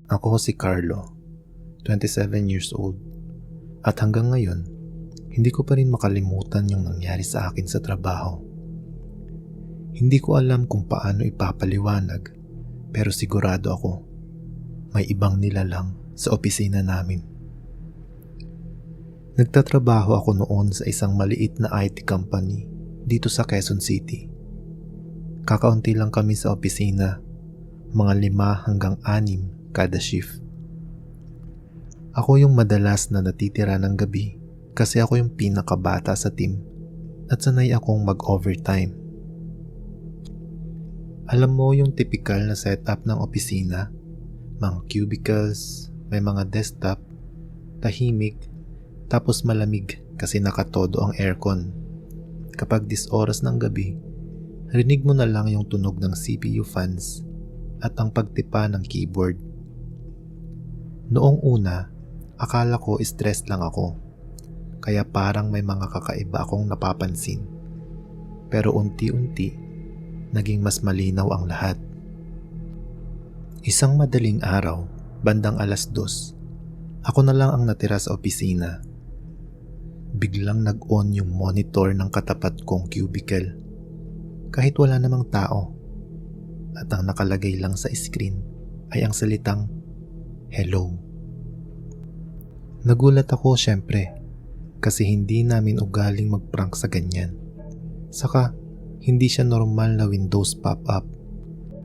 Ako si Carlo, 27 years old, at hanggang ngayon, hindi ko pa rin makalimutan yung nangyari sa akin sa trabaho. Hindi ko alam kung paano ipapaliwanag, pero sigurado ako, may ibang nilalang sa opisina namin. Nagtatrabaho ako noon sa isang maliit na IT company dito sa Quezon City. Kakaunti lang kami sa opisina, mga 5 hanggang 6 kada shift. Ako yung madalas na natitira ng gabi kasi ako yung pinakabata sa team at sanay akong mag-overtime. Alam mo yung typical na setup ng opisina, mga cubicles, may mga desktop, tahimik, tapos malamig kasi nakatodo ang aircon. Kapag 10 oras ng gabi, rinig mo na lang yung tunog ng CPU fans at ang pagtipa ng keyboard. Noong una, akala ko stress lang ako, kaya parang may mga kakaiba akong napapansin. Pero unti-unti, naging mas malinaw ang lahat. Isang madaling araw, bandang 2:00, ako na lang ang natira sa opisina. Biglang nag-on yung monitor ng katapat kong cubicle, kahit wala namang tao. At ang nakalagay lang sa screen ay ang salitang, "Hello." Nagulat ako syempre, kasi hindi namin ugaling mag-prank sa ganyan. Saka, hindi siya normal na Windows pop-up.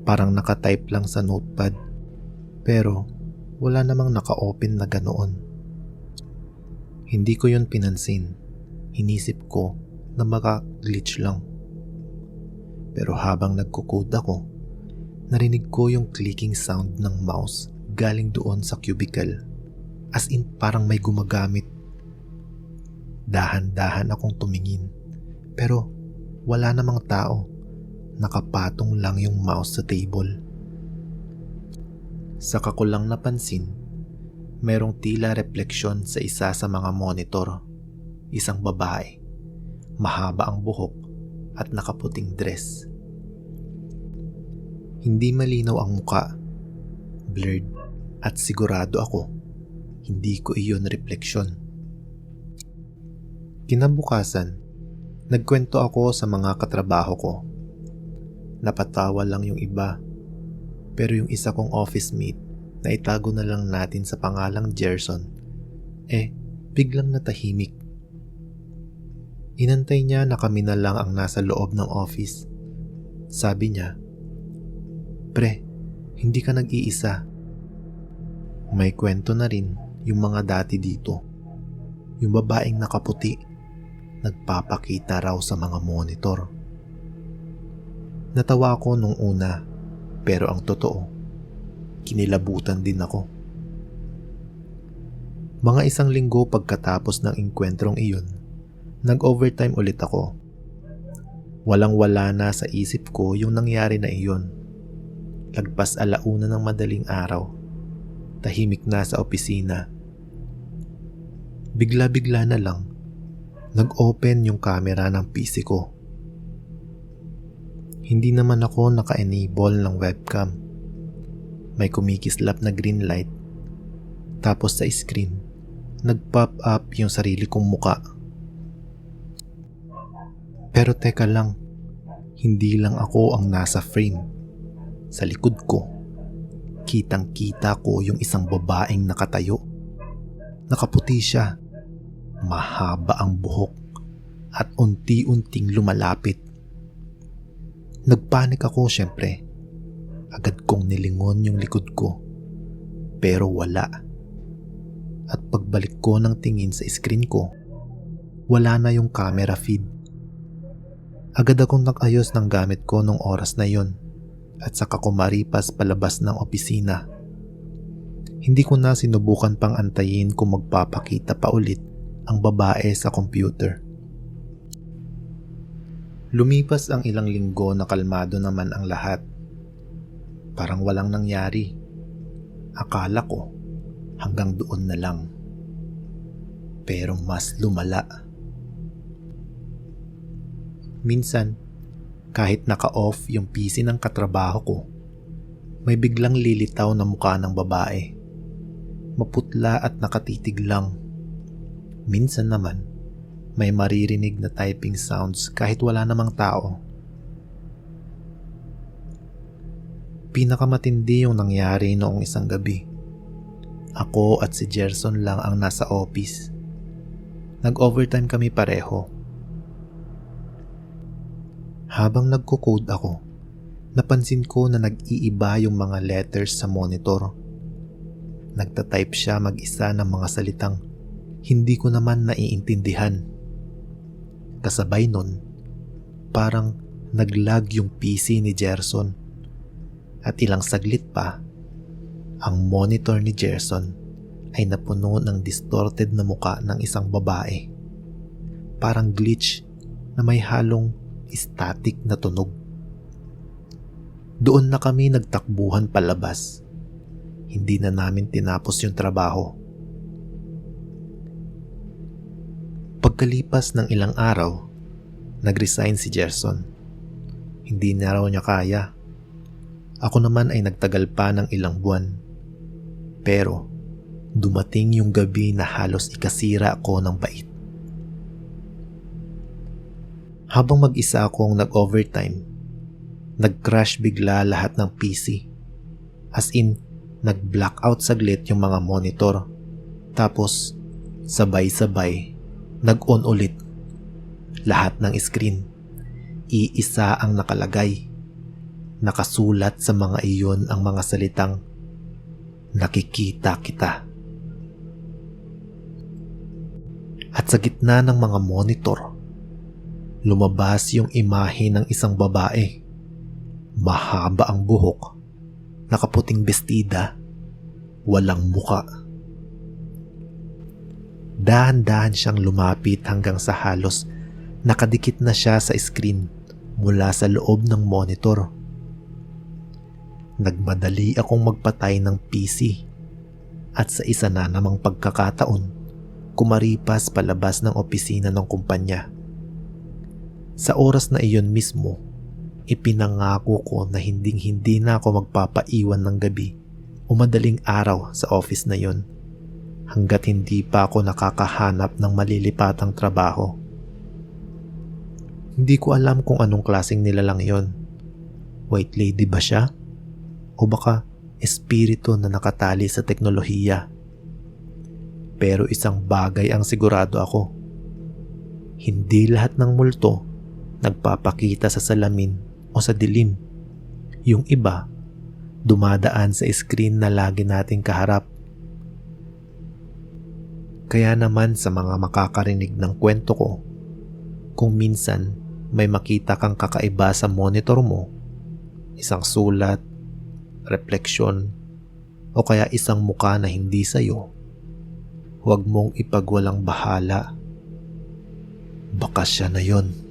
Parang nakatype lang sa notepad. Pero, wala namang naka-open na ganoon. Hindi ko yun pinansin. Inisip ko na maka-glitch lang. Pero habang nagko-code ako, narinig ko yung clicking sound ng mouse galing doon sa cubicle. As in parang may gumagamit. Dahan-dahan akong tumingin, pero wala namang tao. Nakapatong lang yung mouse sa table. Saka ko lang napansin, merong tila refleksyon sa isa sa mga monitor. Isang babae, mahaba ang buhok at nakaputing dress. Hindi malinaw ang muka, blurred, at sigurado ako, hindi ko iyon refleksyon. Kinabukasan, nagkwento ako sa mga katrabaho ko. Napatawa lang yung iba, pero yung isa kong office mate na itago na lang natin sa pangalang Gerson, biglang natahimik. Inantay niya na kami na lang ang nasa loob ng office. Sabi niya, "Pre, hindi ka nag-iisa. May kwento na rin yung mga dati dito. Yung babaeng nakaputi, nagpapakita raw sa mga monitor." Natawa ako nung una, pero ang totoo, kinilabutan din ako. Mga 1 linggo pagkatapos ng engkwentrong iyon, nag-overtime ulit ako. Walang-wala na sa isip ko yung nangyari na iyon. Lagpas 1:00 ng madaling araw, tahimik na sa opisina. Bigla-bigla na lang, nag-open yung camera ng PC ko. Hindi naman ako naka-enable ng webcam. May kumikislap na green light. Tapos sa screen, nag-pop up yung sarili kong muka. Pero teka lang, hindi lang ako ang nasa frame. Sa likod ko, kitang-kita ko yung isang babaeng nakatayo. Nakaputi siya, mahaba ang buhok, at unti-unting lumalapit. Nagpanik ako syempre. Agad kong nilingon yung likod ko, pero wala. At pagbalik ko ng tingin sa screen ko, wala na yung camera feed. Agad akong nag-ayos ng gamit ko nung oras na yon, at saka ko maripas palabas ng opisina. Hindi ko na sinubukan pang antayin kung magpapakita pa ulit ang babae sa computer. Lumipas ang ilang linggo na kalmado naman ang lahat. Parang walang nangyari. Akala ko hanggang doon na lang. Pero mas lumala. Minsan, kahit naka-off yung PC ng katrabaho ko, May biglang lilitaw na mukha ng babae. Maputla at nakatitig lang. Minsan naman, may maririnig na typing sounds kahit wala namang tao. Pinakamatindi yung nangyari noong isang gabi. Ako at si Gerson lang ang nasa office. Nag-overtime kami pareho. Habang nagko-code ako, napansin ko na nag-iiba yung mga letters sa monitor. Nagtatype siya mag-isa ng mga salitang hindi ko naman naiintindihan. Kasabay nun, parang naglag yung PC ni Gerson. At ilang saglit pa, ang monitor ni Gerson ay napuno ng distorted na muka ng isang babae. Parang glitch na may halong static na tunog. Doon na kami nagtakbuhan palabas. Hindi na namin tinapos yung trabaho. Pagkalipas ng ilang araw, nag-resign si Gerson. Hindi na raw niya kaya. Ako naman ay nagtagal pa ng ilang buwan. Pero dumating yung gabi na halos ikasira ko ng bait. Habang mag-isa akong nag-overtime, nag-crash bigla lahat ng PC. As in, nag-blackout saglit yung mga monitor. Tapos, sabay-sabay, nag-on ulit. Lahat ng screen, iisa ang nakalagay. Nakasulat sa mga iyon ang mga salitang, nakikita kita. At sa gitna ng mga monitor, lumabas yung imahe ng isang babae. Mahaba ang buhok, nakaputing bestida, walang muka. Dahan-dahan siyang lumapit hanggang sa halos nakadikit na siya sa screen mula sa loob ng monitor. Nagmadali akong magpatay ng PC at sa isa na namang pagkakataon, kumaripas palabas ng opisina ng kumpanya. Sa oras na iyon mismo, ipinangako ko na hinding-hindi na ako magpapaiwan ng gabi o madaling araw sa office na yon hanggat hindi pa ako nakakahanap ng malilipatang trabaho. Hindi ko alam kung anong klaseng nilalang yon. White lady ba siya? O baka espiritu na nakatali sa teknolohiya? Pero isang bagay ang sigurado ako. Hindi lahat ng multo nagpapakita sa salamin o sa dilim. Yung iba, dumadaan sa screen na lagi nating kaharap. Kaya naman sa mga makakarinig ng kwento ko, kung minsan may makita kang kakaiba sa monitor mo, isang sulat, refleksyon, o kaya isang muka na hindi sa'yo, huwag mong ipagwalang bahala. Baka siya na yon.